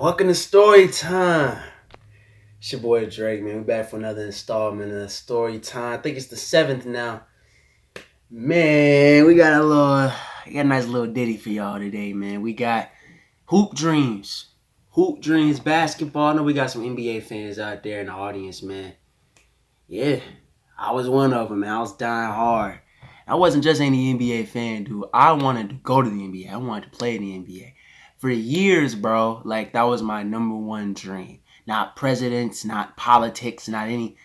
Welcome to Storytime. It's your boy Drake, man. We're back for another installment of Storytime. I think it's the 7th now. Man, we got a nice little ditty for y'all today, man. We got Hoop Dreams. Hoop Dreams basketball. I know we got some NBA fans out there in the audience, man. Yeah, I was one of them, man. I was dying hard. I wasn't just any NBA fan, dude. I wanted to go to the NBA. I wanted to play in the NBA. For years, bro, like that was my number one dream. Not presidents, not politics, not any.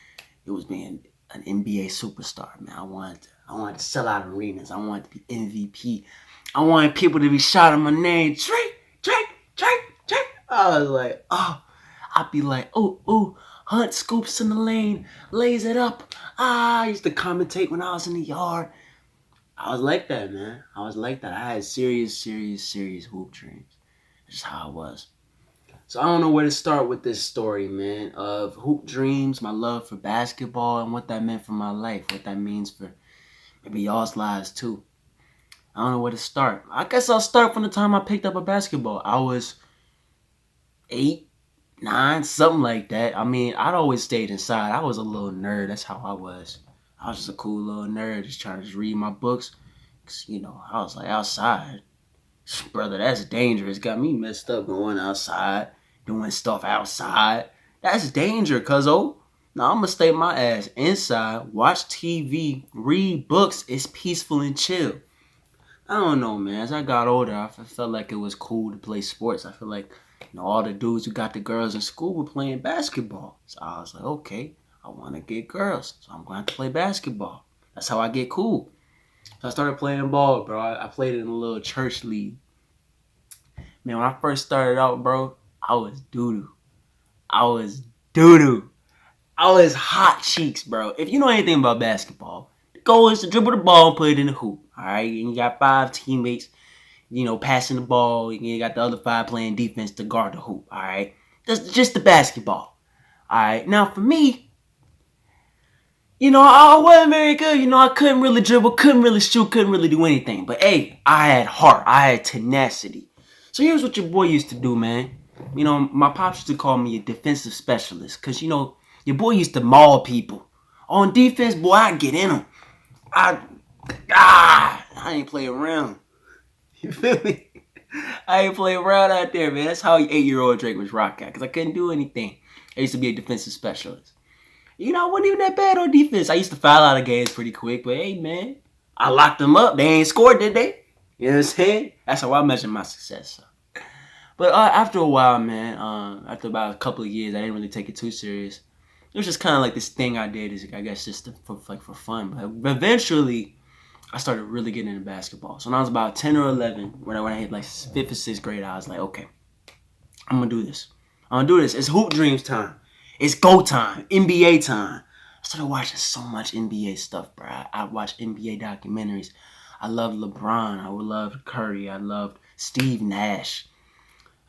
It was being an NBA superstar, man. I wanted to sell out arenas. I wanted to be MVP. I wanted people to be shouting my name, Drake, Drake, Drake, Drake. I was like, oh, I'd be like, oh, Hunt scoops in the lane, lays it up. I used to commentate when I was in the yard. I was like that, man. I was like that. I had serious hoop dreams. That's just how I was. So I don't know where to start with this story, man, of hoop dreams, my love for basketball, and what that meant for my life, what that means for maybe y'all's lives too. I don't know where to start. I guess I'll start from the time I picked up a basketball. I was 8, 9, something like that. I mean, I'd always stayed inside. I was a little nerd. That's how I was. I was just a cool little nerd, just trying to just read my books. Cause, I was like outside. Brother, that's dangerous. Got me messed up going outside, doing stuff outside. That's danger, cuzzo. Now I'm gonna stay my ass inside, watch TV, read books. It's peaceful and chill. I don't know, man. As I got older, I felt like it was cool to play sports. I feel like all the dudes who got the girls in school were playing basketball. So I was like, okay, I want to get girls, so I'm going to play basketball. That's how I get cool. So I started playing ball, bro. I played in a little church league. Man, when I first started out, bro, I was doo-doo. I was doo-doo. I was hot cheeks, bro. If you know anything about basketball, the goal is to dribble the ball and put it in the hoop. All right? And you got 5 teammates, passing the ball. You got the other 5 playing defense to guard the hoop. All right? That's just the basketball. All right? Now, for me, I wasn't very good. I couldn't really dribble, couldn't really shoot, couldn't really do anything. But, hey, I had heart. I had tenacity. So here's what your boy used to do, man. My pops used to call me a defensive specialist because, your boy used to maul people. On defense, boy, I'd get in them. I ain't play around. You feel me? I ain't play around out there, man. That's how 8-year-old Drake was rocking because I couldn't do anything. I used to be a defensive specialist. I wasn't even that bad on defense. I used to foul out of games pretty quick, but hey, man, I locked them up. They ain't scored, did they? You know what I'm saying? That's how I measure my success. So. But after a while, man, after about a couple of years, I didn't really take it too serious. It was just kind of like this thing I did, is I guess just for fun. But eventually, I started really getting into basketball. So when I was about 10 or 11, when I hit like 5th or 6th grade, I was like, okay, I'm gonna do this. It's Hoop Dreams time. It's go time. NBA time. I started watching so much NBA stuff, bro. I watched NBA documentaries. I loved LeBron. I loved Curry. I loved Steve Nash.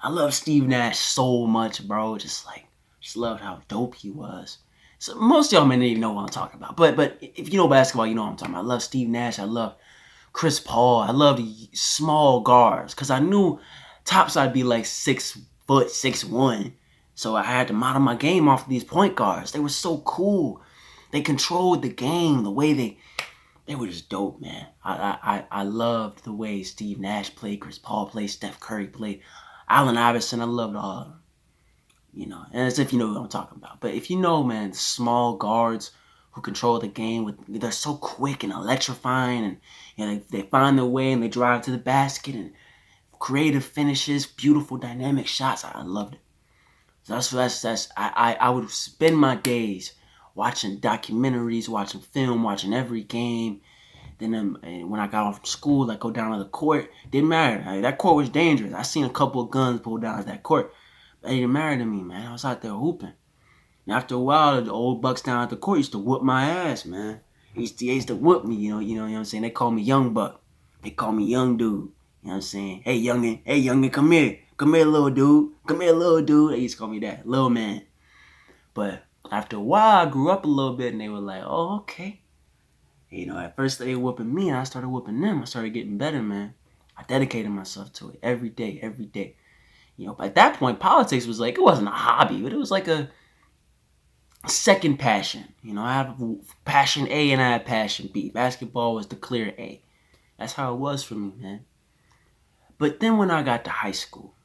I love Steve Nash so much, bro. Just loved how dope he was. So most of y'all may not even know what I'm talking about. But if you know basketball, you know what I'm talking about. I love Steve Nash. I love Chris Paul. I love the small guards. Because I knew tops I'd be like 6 foot, 6'1". So I had to model my game off of these point guards. They were so cool. They controlled the game. The way they were just dope, man. I loved the way Steve Nash played, Chris Paul played, Steph Curry played, Allen Iverson. I loved all of them. And as if you know what I'm talking about. But if you know, man, small guards who control the game, they're so quick and electrifying, and they find their way and they drive to the basket and creative finishes, beautiful dynamic shots. I loved it. So I would spend my days watching documentaries, watching film, watching every game. Then when I got off from school, I'd go down to the court. Didn't matter. That court was dangerous. I seen a couple of guns pulled down at that court. But it didn't matter to me, man. I was out there hooping. And after a while, the old bucks down at the court used to whoop my ass, man. They used to whoop me, you know what I'm saying? They call me Young Buck. They call me Young Dude. You know what I'm saying? Hey, youngin', come here. Come here, little dude. Come here, little dude. They used to call me that, little man. But after a while, I grew up a little bit, and they were like, oh, okay. At first they were whooping me, and I started whooping them. I started getting better, man. I dedicated myself to it every day. You know, at that point, politics was like, it wasn't a hobby, but it was like a second passion. You know, I have passion A and I have passion B. Basketball was the clear A. That's how it was for me, man. But then when I got to high school,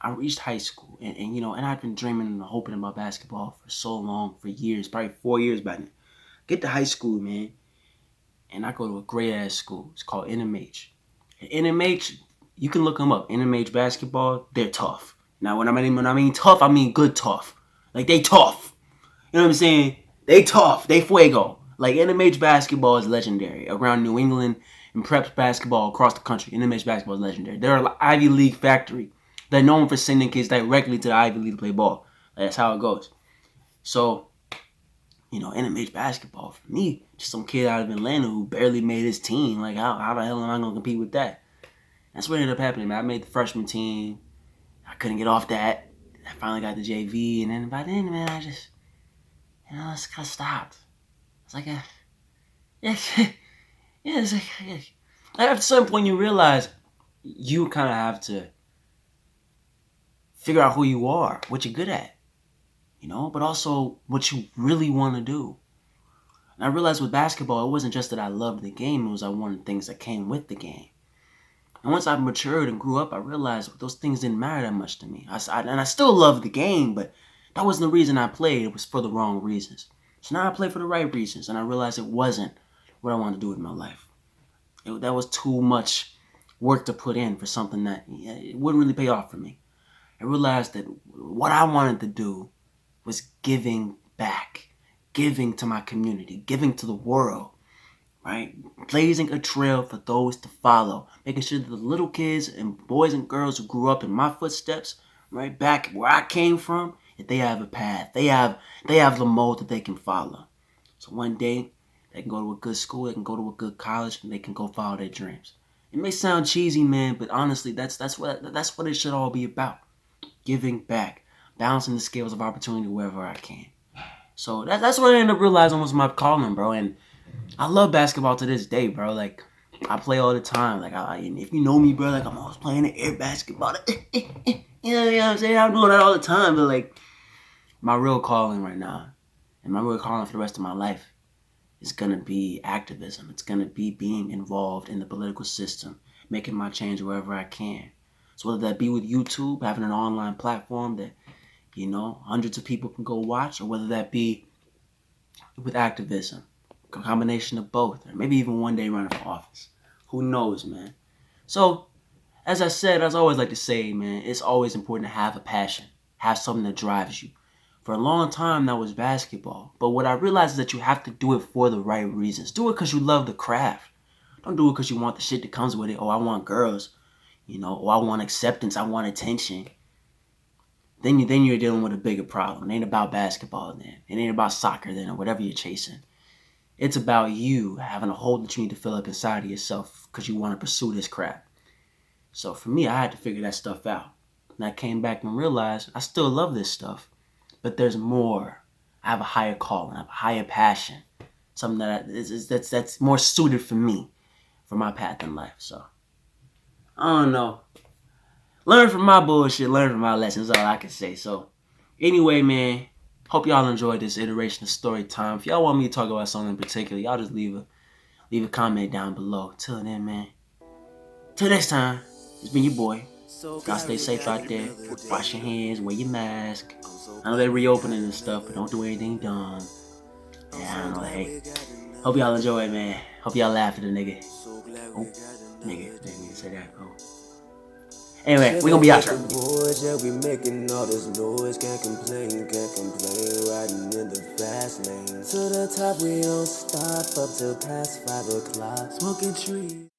I reached high school, and you know, and I've been dreaming and hoping about basketball for so long, for years, probably 4 years by now. Get to high school, man, and I go to a great ass school. It's called NMH. And NMH, you can look them up. NMH basketball, they're tough. Now, when I mean tough, I mean good tough. Like, they tough. You know what I'm saying? They tough. They fuego. Like, NMH basketball is legendary around New England and preps basketball across the country. NMH basketball is legendary. They're an Ivy League factory. They're known for sending kids directly to the Ivy League to play ball. That's how it goes. So, you know, NMH basketball, for me, just some kid out of Atlanta who barely made his team. Like, how the hell am I going to compete with that? That's what ended up happening, man. I made the freshman team. I couldn't get off that. I finally got the JV. And then by then, man, I just, you know, it's kind of stopped. It's like, it's like, at some point you realize you kind of have to figure out who you are, what you're good at, you know, but also what you really want to do. And I realized with basketball, it wasn't just that I loved the game, it was I wanted things that came with the game. And once I matured and grew up, I realized those things didn't matter that much to me. And I still loved the game, but that wasn't the reason I played. It was for the wrong reasons. So now I play for the right reasons, and I realized it wasn't what I wanted to do with my life. That was too much work to put in for something that it wouldn't really pay off for me. I realized that what I wanted to do was giving back, giving to my community, giving to the world, right? Blazing a trail for those to follow, making sure that the little kids and boys and girls who grew up in my footsteps, right, back where I came from, that they have a path. They have the mold that they can follow. So one day, they can go to a good school, they can go to a good college, and they can go follow their dreams. It may sound cheesy, man, but honestly, that's what it should all be about. Giving back, balancing the scales of opportunity wherever I can. So that's what I ended up realizing was my calling, bro. And I love basketball to this day, bro. Like, I play all the time. Like, if you know me, bro, like, I'm always playing the air basketball. You know what I'm saying? I'm doing that all the time. But, like, my real calling right now, and my real calling for the rest of my life, is going to be activism. It's going to be being involved in the political system, making my change wherever I can. So whether that be with YouTube, having an online platform that, you know, hundreds of people can go watch, or whether that be with activism, a combination of both, or maybe even one day running for office. Who knows, man? So, as I said, as I always like to say, man, it's always important to have a passion, have something that drives you. For a long time, that was basketball. But what I realized is that you have to do it for the right reasons. Do it because you love the craft. Don't do it because you want the shit that comes with it. Oh, I want girls. You know, oh, I want acceptance. I want attention. Then you're dealing with a bigger problem. It ain't about basketball then. It ain't about soccer then, or whatever you're chasing. It's about you having a hole that you need to fill up inside of yourself because you want to pursue this crap. So for me, I had to figure that stuff out. And I came back and realized I still love this stuff, but there's more. I have a higher calling. I have a higher passion. Something that's more suited for me, for my path in life. So, I don't know. Learn from my bullshit. Learn from my lessons. All I can say. So, anyway, man. Hope y'all enjoyed this iteration of Storytime. If y'all want me to talk about something in particular, y'all just leave a comment down below. Till then, man. Till next time, it's been your boy. Y'all stay safe out there. Wash your hands. Wear your mask. I know they're reopening and stuff, but don't do anything dumb. Yeah, I don't know. Hey, hope y'all enjoy it, man. Hope y'all laugh at the nigga. Oh, nigga, didn't mean to say that. Oh. Anyway, we gonna be out here. Boys, yeah, we making all this noise. Can't complain, riding in the fast lane. To the top, we don't stop up till past 5 o'clock. Smoking trees.